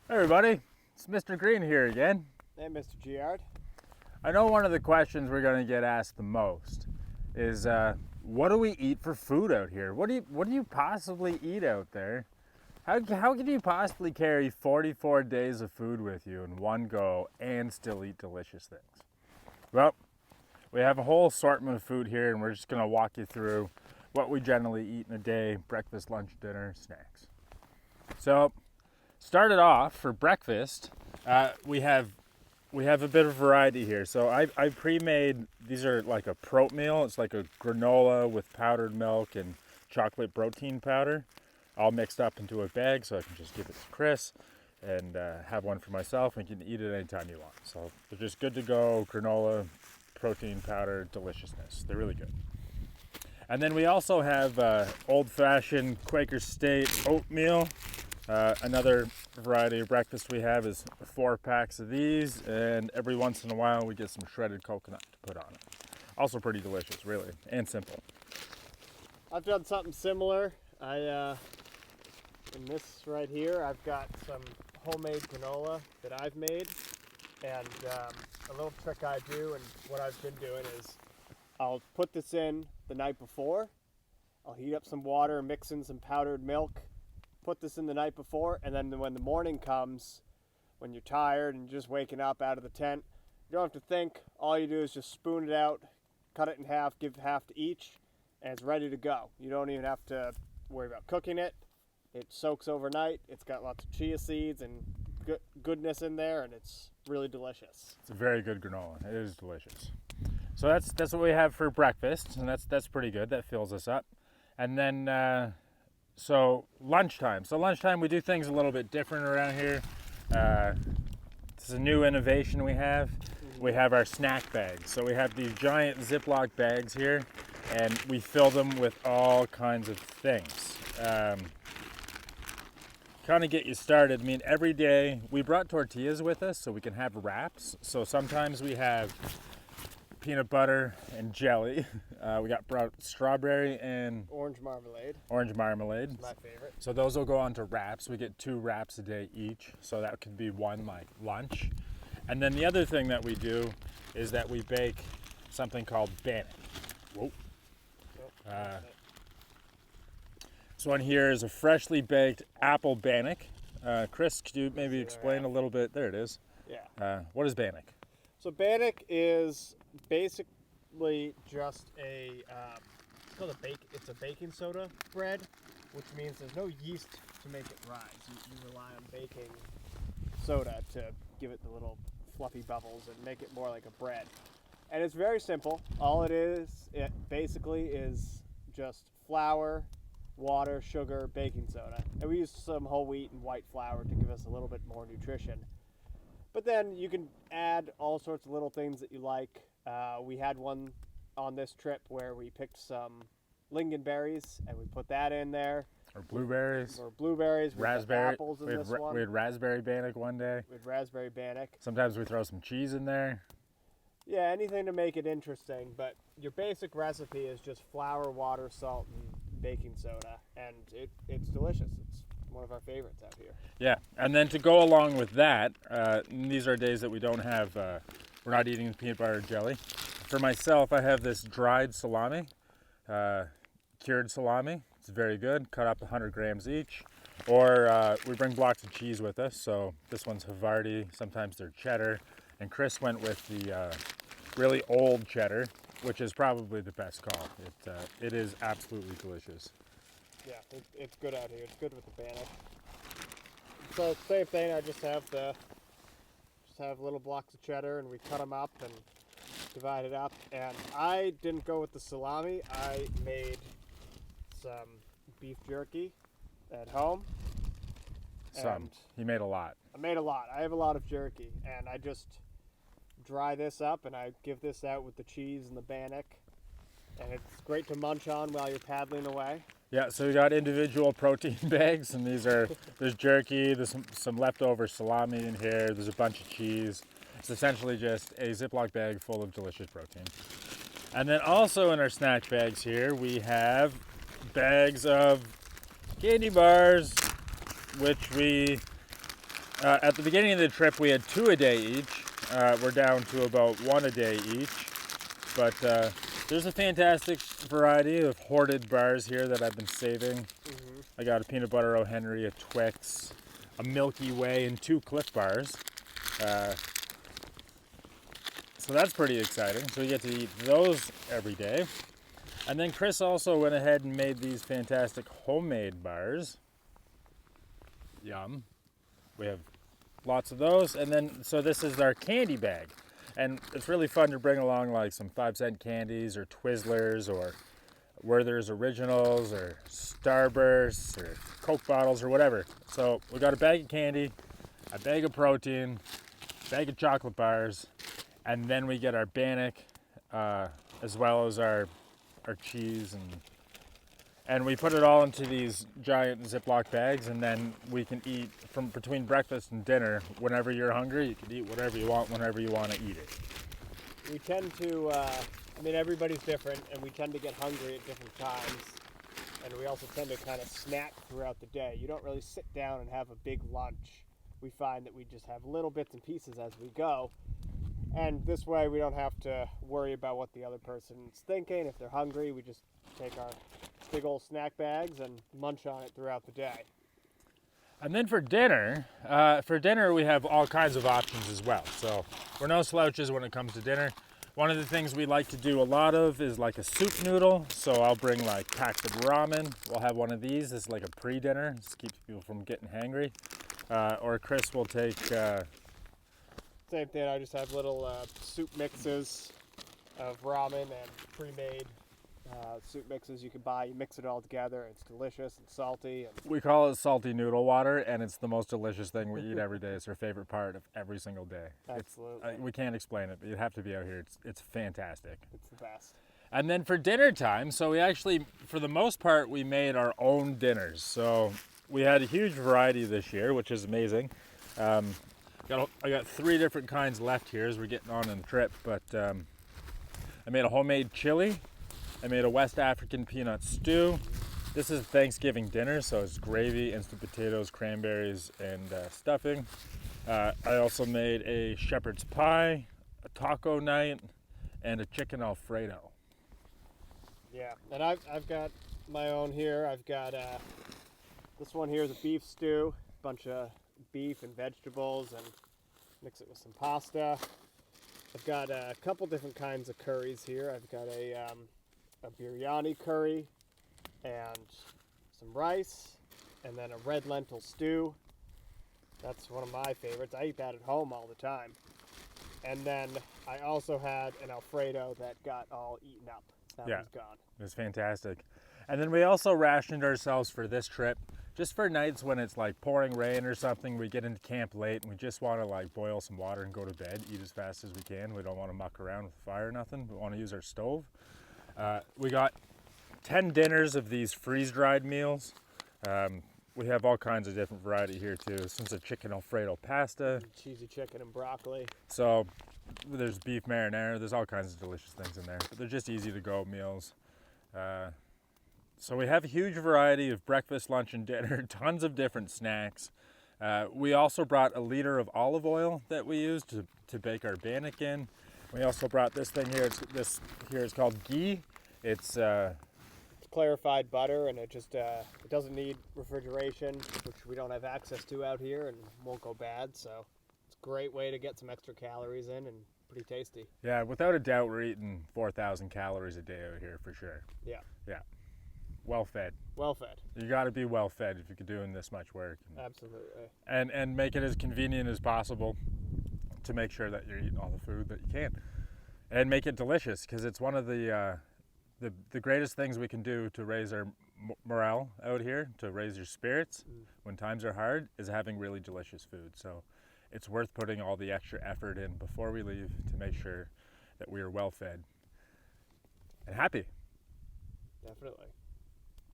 Hey everybody, it's Mr. Green here again. Hey, Mr. Giard. I know one of the questions we're going to get asked the most is, what do we eat for food out here? What do you possibly eat out there? How can you possibly carry 44 days of food with you in one go and still eat delicious things? Well, we have a whole assortment of food here, and we're just going to walk you through what we generally eat in a day: breakfast, lunch, dinner, snacks. So, started off for breakfast, we have a bit of variety here. So I pre-made, these are like a prote meal. It's like a granola with powdered milk and chocolate protein powder, all mixed up into a bag, so I can just give it to Chris and have one for myself, and you can eat it anytime you want. So they're just good to go, granola, protein powder, deliciousness. They're really good. And then we also have old-fashioned Quaker State oatmeal. Another variety of breakfast we have is 4 packs of these, and every once in a while we get some shredded coconut to put on it. Also pretty delicious, really, and simple. I've done something similar. In this right here, I've got some homemade granola that I've made, and a little trick I do, and what I've been doing is I'll put this in the night before. I'll heat up some water, mix in some powdered milk, put this in the night before, and then when the morning comes, when you're tired and just waking up out of the tent, you don't have to think. All you do is just spoon it out, cut it in half, give half to each, and it's ready to go. You don't even have to worry about cooking it. It soaks overnight. It's got lots of chia seeds and goodness in there, and it's really delicious. It's a very good granola. It is delicious. So that's what we have for breakfast, and that's pretty good. That fills us up. And then so lunchtime. So lunchtime we do things a little bit different around here. This is a new innovation we have. We have our snack bags. So we have these giant Ziploc bags here, and we fill them with all kinds of things. Kind of get you started. I mean, every day we brought tortillas with us so we can have wraps. So sometimes we have peanut butter and jelly. We brought strawberry and Orange marmalade. Orange marmalade. My favorite. So those will go on to wraps. We get 2 wraps a day each. So that could be one like lunch. And then the other thing that we do is that we bake something called bannock. Whoa. This one here is a freshly baked apple bannock. Chris, could you maybe explain a little bit? There it is. Yeah. What is bannock? So bannock is basically just it's a baking soda bread, which means there's no yeast to make it rise. You rely on baking soda to give it the little fluffy bubbles and make it more like a bread. And it's very simple. All it basically is just flour, water, sugar, baking soda. And we use some whole wheat and white flour to give us a little bit more nutrition. But then you can add all sorts of little things that you like. We had one on this trip where we picked some lingonberries and we put that in there. Or blueberries. Or blueberries. Raspberry. Apples in this one. We had raspberry bannock one day. We had raspberry bannock. Sometimes we throw some cheese in there. Yeah, anything to make it interesting. But your basic recipe is just flour, water, salt, and baking soda. And it's delicious. It's one of our favorites out here. Yeah, and then to go along with that, these are days that we don't have, we're not eating peanut butter and jelly. For myself, I have this dried salami, cured salami. It's very good, cut up 100 grams each. Or we bring blocks of cheese with us, so this one's Havarti, sometimes they're cheddar. And Chris went with the really old cheddar, which is probably the best call. It is absolutely delicious. Yeah, it's good out here. It's good with the bannock. So same thing. I just have little blocks of cheddar, and we cut them up and divide it up. And I didn't go with the salami. I made some beef jerky at home. He made a lot. I made a lot. I have a lot of jerky, and I just dry this up, and I give this out with the cheese and the bannock. And it's great to munch on while you're paddling away. Yeah, so we got individual protein bags, and there's jerky, there's some leftover salami in here, there's a bunch of cheese. It's essentially just a Ziploc bag full of delicious protein. And then also in our snack bags here, we have bags of candy bars, which we At the beginning of the trip, we had 2 a day each. We're down to about 1 a day each. But there's a fantastic variety of hoarded bars here that I've been saving. I got a Peanut Butter O. Henry, a Twix, a Milky Way, and 2 Cliff Bars. So that's pretty exciting. So we get to eat those every day. And then Chris also went ahead and made these fantastic homemade bars. Yum. We have lots of those. And then, so this is our candy bag. And it's really fun to bring along like some 5-cent candies or Twizzlers or Werther's Originals or Starbursts or Coke bottles or whatever. So we got a bag of candy, a bag of protein, a bag of chocolate bars, and then we get our Bannock, as well as our cheese, and we put it all into these giant Ziploc bags, and then we can eat from between breakfast and dinner. Whenever you're hungry, you can eat whatever you want, whenever you want to eat it. We tend to, I mean, everybody's different, and we tend to get hungry at different times. And we also tend to kind of snack throughout the day. You don't really sit down and have a big lunch. We find that we just have little bits and pieces as we go. And this way we don't have to worry about what the other person's thinking. If they're hungry, we just take our big old snack bags and munch on it throughout the day. And then for dinner we have all kinds of options as well. So we're no slouches when it comes to dinner. One of the things we like to do a lot of is like a soup noodle. So I'll bring like packs of ramen. We'll have one of these. This is like a pre-dinner. This keeps people from getting hangry. Or Chris will take... Same thing, I just have little soup mixes of ramen and pre-made soup mixes you can buy. You mix it all together. It's delicious and salty. And we call it salty noodle water, and it's the most delicious thing we eat every day. It's our favorite part of every single day. Absolutely. We can't explain it, but you'd have to be out here. It's fantastic. It's the best. And then for dinner time, so we actually, for the most part, we made our own dinners. So we had a huge variety this year, which is amazing. I got 3 different kinds left here as we're getting on in the trip, but I made a homemade chili. I made a West African peanut stew. This is Thanksgiving dinner, so it's gravy, instant potatoes, cranberries, and stuffing. I also made a shepherd's pie, a taco night, and a chicken Alfredo. Yeah, and I've got my own here. I've got this one here is a beef stew, a bunch of beef and vegetables, and mix it with some pasta. I've got a couple different kinds of curries here. I've got a biryani curry and some rice, and then a red lentil stew. That's one of my favorites. I eat that at home all the time. And then I also had an Alfredo that got all eaten up. That one's gone. It was fantastic. And then we also rationed ourselves for this trip, just for nights when it's like pouring rain or something. We get into camp late and we just want to like boil some water and go to bed, eat as fast as we can. We don't want to muck around with the fire or nothing. We want to use our stove. We got 10 dinners of these freeze-dried meals. We have all kinds of different variety here too. This one's a chicken Alfredo pasta. Cheesy chicken and broccoli. So there's beef marinara. There's all kinds of delicious things in there. But they're just easy to go meals. So we have a huge variety of breakfast, lunch, and dinner. Tons of different snacks. We also brought a liter of olive oil that we use to bake our bannock in. We also brought this thing here. This here is called ghee. It's clarified butter, and it just it doesn't need refrigeration, which we don't have access to out here, and won't go bad. So it's a great way to get some extra calories in, and pretty tasty. Yeah, without a doubt, we're eating 4,000 calories a day out here for sure. Yeah. Yeah. Well fed. Well fed. You got to be well fed if you're doing this much work. Absolutely. And make it as convenient as possible to make sure that you're eating all the food that you can, and make it delicious, because it's one of the greatest things we can do to raise our morale out here, to raise your spirits when times are hard, is having really delicious food. So it's worth putting all the extra effort in before we leave to make sure that we are well fed and happy. Definitely.